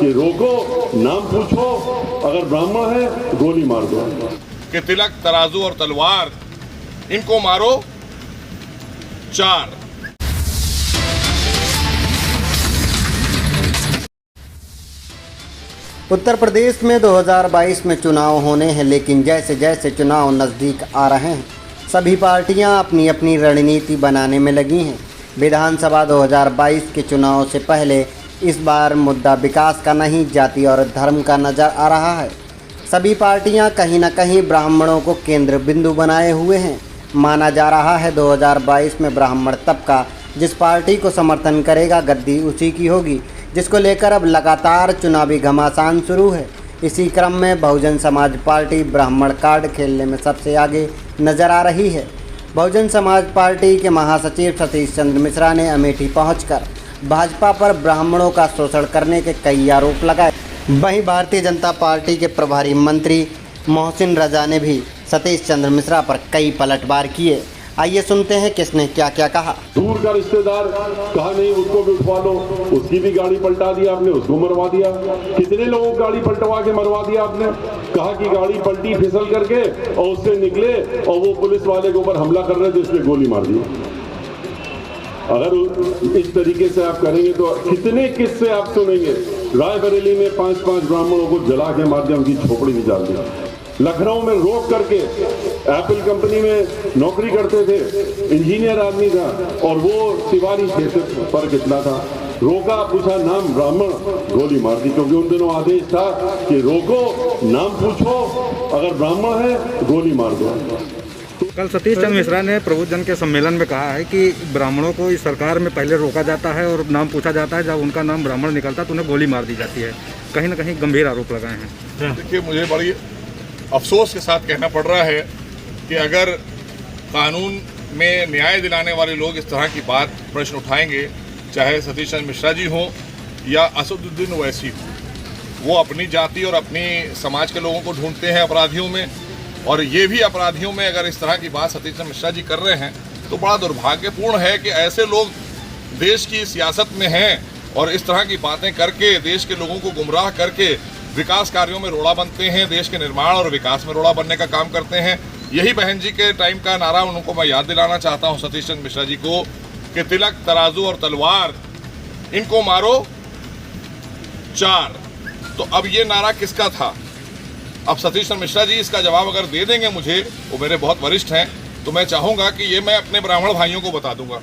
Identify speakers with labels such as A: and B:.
A: कि रोको, नाम पूछो, अगर ब्राह्मण है गोली मार दो।
B: कि तिलक, तराजू और तलवार, इनको मारो 4।
C: उत्तर प्रदेश में 2022 में चुनाव होने हैं, लेकिन जैसे जैसे चुनाव नज़दीक आ रहे हैं सभी पार्टियां अपनी अपनी रणनीति बनाने में लगी हैं। विधानसभा 2022 के चुनाव से पहले इस बार मुद्दा विकास का नहीं, जाति और धर्म का नज़र आ रहा है। सभी पार्टियां कहीं न कहीं ब्राह्मणों को केंद्र बिंदु बनाए हुए हैं। माना जा रहा है 2022 में ब्राह्मण तबका जिस पार्टी को समर्थन करेगा गद्दी उसी की होगी, जिसको लेकर अब लगातार चुनावी घमासान शुरू है। इसी क्रम में बहुजन समाज पार्टी ब्राह्मण कार्ड खेलने में सबसे आगे नजर आ रही है। बहुजन समाज पार्टी के महासचिव सतीश चंद्र मिश्रा ने अमेठी पहुंचकर भाजपा पर ब्राह्मणों का शोषण करने के कई आरोप लगाए। वहीं भारतीय जनता पार्टी के प्रभारी मंत्री मोहसिन रजा ने भी सतीश चंद्र मिश्रा पर कई पलटवार किए। आइए सुनते हैं किसने क्या क्या कहा।
A: दूर का रिश्तेदार कहा नहीं उसको भी उठवा लो, उसकी भी गाड़ी पलटा दिया आपने, उसको मरवा दिया। कितने लोगों की गाड़ी पलटवा के मरवा दिया आपने। कहा कि गाड़ी पलटी फिसल करके और उससे निकले और वो पुलिस वाले के ऊपर हमला कर रहे थे, उसने गोली मार दी। अगर इस तरीके से आप करेंगे तो कितने किस्से आप सुनेंगे। रायबरेली में 5-5 ब्राह्मणों को जला के मार दिया, उनकी झोपड़ी में डाल दिया। लखनऊ में रोक करके, एप्पल कंपनी में नौकरी करते थे, इंजीनियर आदमी था और वो तिवारी क्षेत्र पर कितना था, रोका, पूछा नाम ब्राह्मण, गोली मार दी। क्योंकि उन दिनों आदेश था कि रोको, नाम पूछो, अगर ब्राह्मण है गोली मार दो।
D: कल सतीश चंद्र मिश्रा ने प्रबुद्धजन के सम्मेलन में कहा है कि ब्राह्मणों को इस सरकार में पहले रोका जाता है और नाम पूछा जाता है, जब उनका नाम ब्राह्मण निकलता है तो उन्हें गोली मार दी जाती है। कहीं ना कहीं गंभीर आरोप लगाए हैं।
B: देखिए, मुझे बड़ी अफसोस के साथ कहना पड़ रहा है कि अगर कानून में न्याय दिलाने वाले लोग इस तरह की बात प्रश्न उठाएंगे, चाहे सतीश चंद्र मिश्रा जी हों या असदुद्दीन ओवैसी हो, वो अपनी जाति और अपनी समाज के लोगों को ढूंढते हैं अपराधियों में, और ये भी अपराधियों में अगर इस तरह की बात सतीश चंद्र मिश्रा जी कर रहे हैं तो बड़ा दुर्भाग्यपूर्ण है कि ऐसे लोग देश की सियासत में हैं और इस तरह की बातें करके देश के लोगों को गुमराह करके विकास कार्यों में रोड़ा बनते हैं, देश के निर्माण और विकास में रोड़ा बनने का काम करते हैं। यही बहन जी के टाइम का नारा उनको मैं याद दिलाना चाहता हूं सतीश चंद्र मिश्रा जी को कि तिलक, तराजू और तलवार, इनको मारो 4। तो अब ये नारा किसका था? अब सतीश चंद्र मिश्रा जी इसका जवाब अगर दे देंगे मुझे, वो मेरे बहुत वरिष्ठ हैं, तो मैं चाहूँगा कि ये मैं अपने ब्राह्मण भाइयों को बता दूंगा।